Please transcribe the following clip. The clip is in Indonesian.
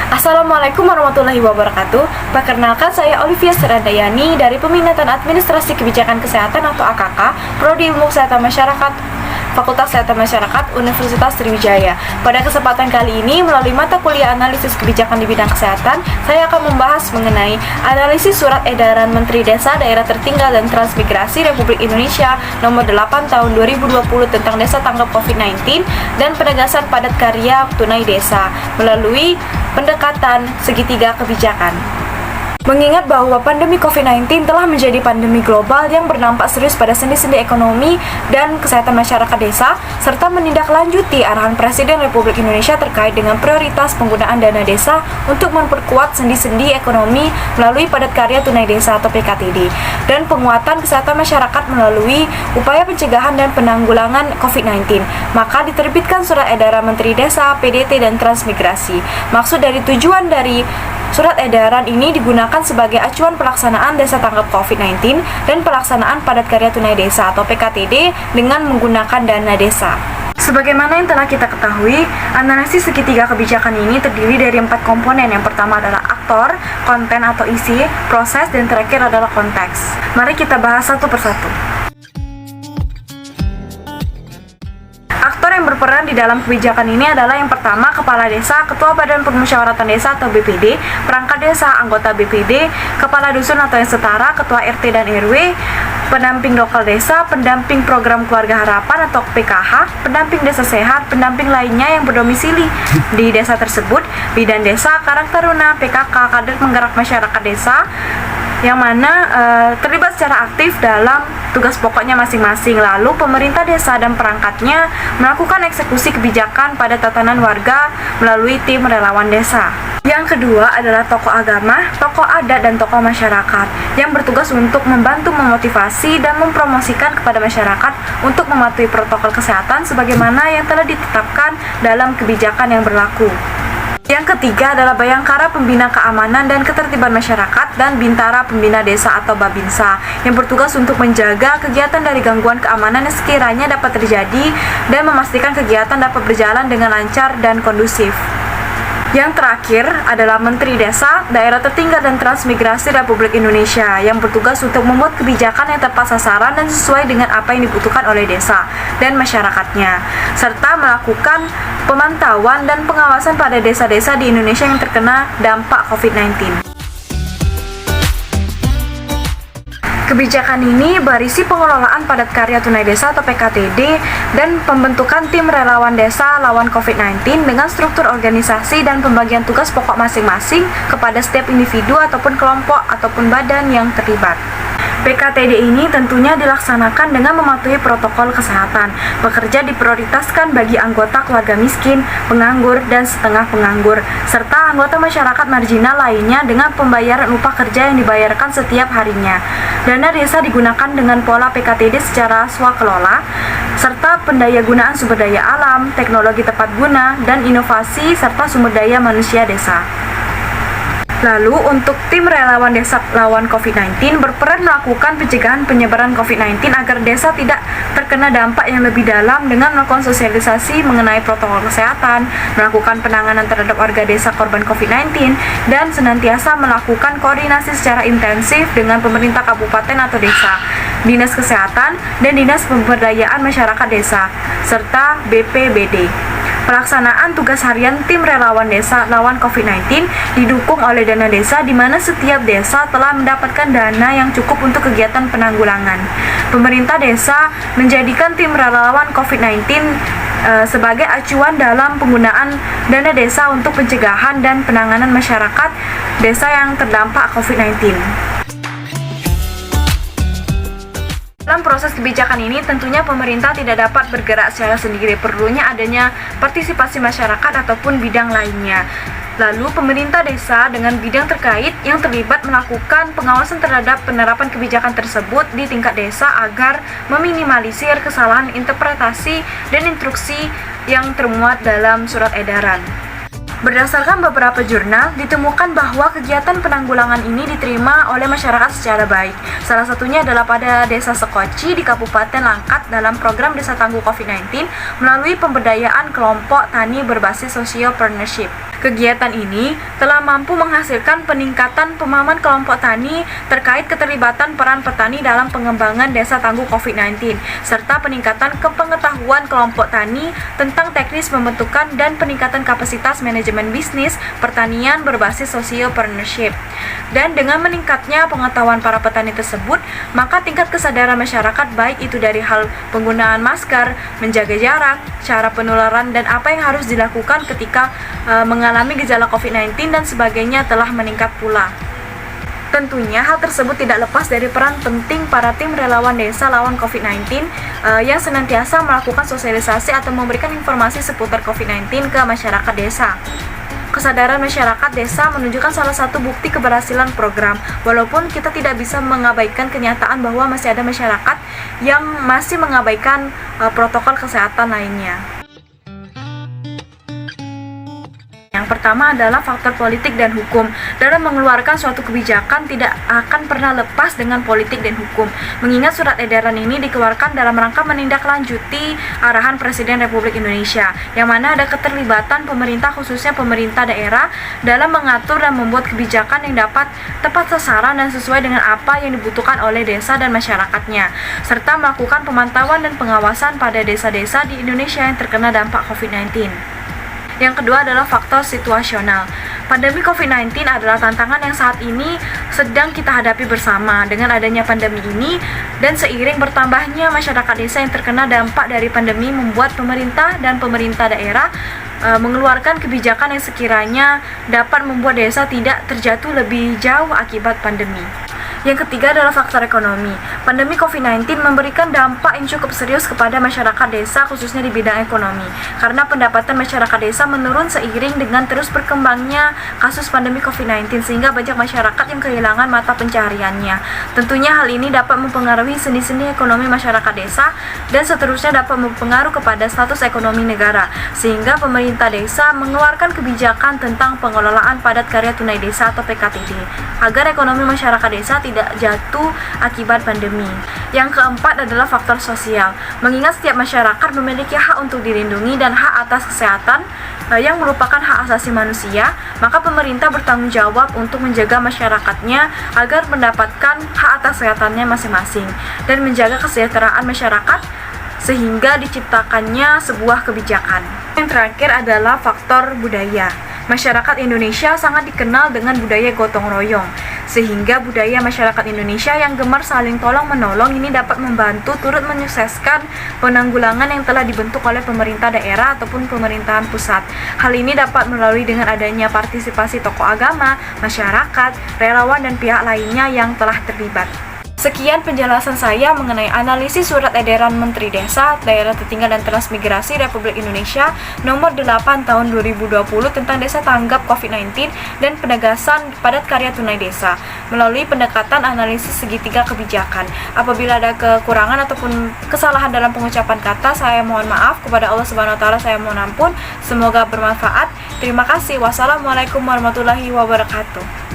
Assalamualaikum warahmatullahi wabarakatuh. Perkenalkan, saya Olivia Serandayani dari Peminatan Administrasi Kebijakan Kesehatan atau AKK, Prodi Ilmu Kesehatan Masyarakat, Fakultas Kesehatan Masyarakat, Universitas Sriwijaya. Pada kesempatan kali ini, melalui mata kuliah analisis kebijakan di bidang kesehatan, saya akan membahas mengenai analisis surat edaran Menteri Desa, Daerah Tertinggal dan Transmigrasi Republik Indonesia nomor 8 tahun 2020 tentang desa tanggap COVID-19 dan penegasan padat karya tunai desa melalui pendekatan segitiga kebijakan. Mengingat bahwa pandemi COVID-19 telah menjadi pandemi global yang berdampak serius pada sendi-sendi ekonomi dan kesehatan masyarakat desa, serta menindaklanjuti arahan Presiden Republik Indonesia terkait dengan prioritas penggunaan dana desa untuk memperkuat sendi-sendi ekonomi melalui padat karya tunai desa atau PKTD, dan penguatan kesehatan masyarakat melalui upaya pencegahan dan penanggulangan COVID-19, maka diterbitkan Surat Edaran Menteri Desa, PDT, dan Transmigrasi. Maksud dari tujuan dari surat edaran ini digunakan sebagai acuan pelaksanaan desa tanggap COVID-19 dan pelaksanaan padat karya tunai desa atau PKTD dengan menggunakan dana desa. Sebagaimana yang telah kita ketahui, analisis segitiga kebijakan ini terdiri dari 4 komponen. Yang pertama adalah aktor, konten atau isi, proses, dan terakhir adalah konteks. Mari kita bahas satu persatu. Yang berperan di dalam kebijakan ini adalah yang pertama, Kepala Desa, Ketua Badan Permusyawaratan Desa atau BPD, Perangkat Desa, anggota BPD, Kepala Dusun atau yang setara, Ketua RT dan RW, pendamping lokal desa, pendamping program keluarga harapan atau PKH, pendamping desa sehat, pendamping lainnya yang berdomisili di desa tersebut, bidan desa, Karang Taruna, PKK, kader penggerak masyarakat desa, yang mana terlibat secara aktif dalam tugas pokoknya masing-masing. Lalu pemerintah desa dan perangkatnya melakukan eksekusi kebijakan pada tatanan warga melalui tim relawan desa. Yang kedua adalah tokoh agama, tokoh adat, dan tokoh masyarakat yang bertugas untuk membantu memotivasi dan mempromosikan kepada masyarakat untuk mematuhi protokol kesehatan sebagaimana yang telah ditetapkan dalam kebijakan yang berlaku. Yang ketiga adalah Bayangkara Pembina Keamanan dan Ketertiban Masyarakat dan Bintara Pembina Desa atau Babinsa yang bertugas untuk menjaga kegiatan dari gangguan keamanan yang sekiranya dapat terjadi dan memastikan kegiatan dapat berjalan dengan lancar dan kondusif. Yang terakhir adalah Menteri Desa, Daerah Tertinggal dan Transmigrasi Republik Indonesia yang bertugas untuk membuat kebijakan yang tepat sasaran dan sesuai dengan apa yang dibutuhkan oleh desa dan masyarakatnya, serta melakukan pemantauan dan pengawasan pada desa-desa di Indonesia yang terkena dampak COVID-19. Kebijakan ini berisi pengelolaan padat karya tunai desa atau PKTD dan pembentukan tim relawan desa lawan COVID-19 dengan struktur organisasi dan pembagian tugas pokok masing-masing kepada setiap individu ataupun kelompok ataupun badan yang terlibat. PKTD ini tentunya dilaksanakan dengan mematuhi protokol kesehatan. Pekerja diprioritaskan bagi anggota keluarga miskin, penganggur, dan setengah penganggur, serta anggota masyarakat marginal lainnya dengan pembayaran upah kerja yang dibayarkan setiap harinya. Dana desa digunakan dengan pola PKTD secara swakelola, serta pendayagunaan sumber daya alam, teknologi tepat guna, dan inovasi serta sumber daya manusia desa. Lalu untuk tim relawan desa lawan COVID-19 berperan melakukan pencegahan penyebaran COVID-19 agar desa tidak terkena dampak yang lebih dalam dengan melakukan sosialisasi mengenai protokol kesehatan, melakukan penanganan terhadap warga desa korban COVID-19, dan senantiasa melakukan koordinasi secara intensif dengan pemerintah kabupaten atau desa, dinas kesehatan, dan dinas pemberdayaan masyarakat desa, serta BPBD. Pelaksanaan tugas harian tim relawan desa lawan COVID-19 didukung oleh dana desa di mana setiap desa telah mendapatkan dana yang cukup untuk kegiatan penanggulangan. Pemerintah desa menjadikan tim relawan COVID-19 sebagai acuan dalam penggunaan dana desa untuk pencegahan dan penanganan masyarakat desa yang terdampak COVID-19. Dalam proses kebijakan ini, tentunya pemerintah tidak dapat bergerak secara sendiri, perlunya adanya partisipasi masyarakat ataupun bidang lainnya. Lalu, pemerintah desa dengan bidang terkait yang terlibat melakukan pengawasan terhadap penerapan kebijakan tersebut di tingkat desa agar meminimalisir kesalahan interpretasi dan instruksi yang termuat dalam surat edaran. Berdasarkan beberapa jurnal, ditemukan bahwa kegiatan penanggulangan ini diterima oleh masyarakat secara baik. Salah satunya adalah pada Desa Sekoci di Kabupaten Langkat dalam program Desa Tangguh COVID-19 melalui pemberdayaan kelompok tani berbasis social partnership. Kegiatan ini telah mampu menghasilkan peningkatan pemahaman kelompok tani terkait keterlibatan peran petani dalam pengembangan desa tangguh COVID-19, serta peningkatan kepengetahuan kelompok tani tentang teknis pembentukan dan peningkatan kapasitas manajemen bisnis pertanian berbasis sociopreneurship. Dan dengan meningkatnya pengetahuan para petani tersebut, maka tingkat kesadaran masyarakat baik itu dari hal penggunaan masker, menjaga jarak, cara penularan, dan apa yang harus dilakukan ketika mengalami gejala COVID-19 dan sebagainya telah meningkat pula. Tentunya hal tersebut tidak lepas dari peran penting para tim relawan desa lawan COVID-19 yang senantiasa melakukan sosialisasi atau memberikan informasi seputar COVID-19 ke masyarakat desa. Kesadaran masyarakat desa menunjukkan salah satu bukti keberhasilan program, walaupun kita tidak bisa mengabaikan kenyataan bahwa masih ada masyarakat yang masih mengabaikan protokol kesehatan lainnya. Yang pertama adalah faktor politik dan hukum. Dalam mengeluarkan suatu kebijakan tidak akan pernah lepas dengan politik dan hukum. Mengingat surat edaran ini dikeluarkan dalam rangka menindaklanjuti arahan Presiden Republik Indonesia, yang mana ada keterlibatan pemerintah khususnya pemerintah daerah dalam mengatur dan membuat kebijakan yang dapat tepat sasaran dan sesuai dengan apa yang dibutuhkan oleh desa dan masyarakatnya, serta melakukan pemantauan dan pengawasan pada desa-desa di Indonesia yang terkena dampak COVID-19. Yang kedua adalah faktor situasional. Pandemi COVID-19 adalah tantangan yang saat ini sedang kita hadapi bersama. Dengan adanya pandemi ini dan seiring bertambahnya masyarakat desa yang terkena dampak dari pandemi, membuat pemerintah dan pemerintah daerah mengeluarkan kebijakan yang sekiranya dapat membuat desa tidak terjatuh lebih jauh akibat pandemi. Yang ketiga adalah faktor ekonomi. Pandemi COVID-19 memberikan dampak yang cukup serius kepada masyarakat desa, khususnya di bidang ekonomi, karena pendapatan masyarakat desa menurun seiring dengan terus berkembangnya kasus pandemi COVID-19, sehingga banyak masyarakat yang kehilangan mata pencahariannya. Tentunya hal ini dapat mempengaruhi sendi-sendi ekonomi masyarakat desa dan seterusnya dapat mempengaruhi kepada status ekonomi negara, sehingga pemerintah desa mengeluarkan kebijakan tentang pengelolaan padat karya tunai desa atau PKTD, agar ekonomi masyarakat desa tidak jatuh akibat pandemi. Yang keempat adalah faktor sosial. Mengingat setiap masyarakat memiliki hak untuk dilindungi dan hak atas kesehatan yang merupakan hak asasi manusia, maka pemerintah bertanggung jawab untuk menjaga masyarakatnya agar mendapatkan hak atas kesehatannya masing-masing dan menjaga kesejahteraan masyarakat sehingga diciptakannya sebuah kebijakan. Yang terakhir adalah faktor budaya. Masyarakat Indonesia sangat dikenal dengan budaya gotong royong, sehingga budaya masyarakat Indonesia yang gemar saling tolong-menolong ini dapat membantu turut menyukseskan penanggulangan yang telah dibentuk oleh pemerintah daerah ataupun pemerintahan pusat. Hal ini dapat melalui dengan adanya partisipasi tokoh agama, masyarakat, relawan, dan pihak lainnya yang telah terlibat. Sekian penjelasan saya mengenai analisis surat edaran Menteri Desa, Daerah Tertinggal dan Transmigrasi Republik Indonesia nomor 8 tahun 2020 tentang desa tanggap COVID-19 dan penegasan padat karya tunai desa melalui pendekatan analisis segitiga kebijakan. Apabila ada kekurangan ataupun kesalahan dalam pengucapan kata, saya mohon maaf. Kepada Allah Subhanahu wa taala saya mohon ampun. Semoga bermanfaat. Terima kasih. Wassalamualaikum warahmatullahi wabarakatuh.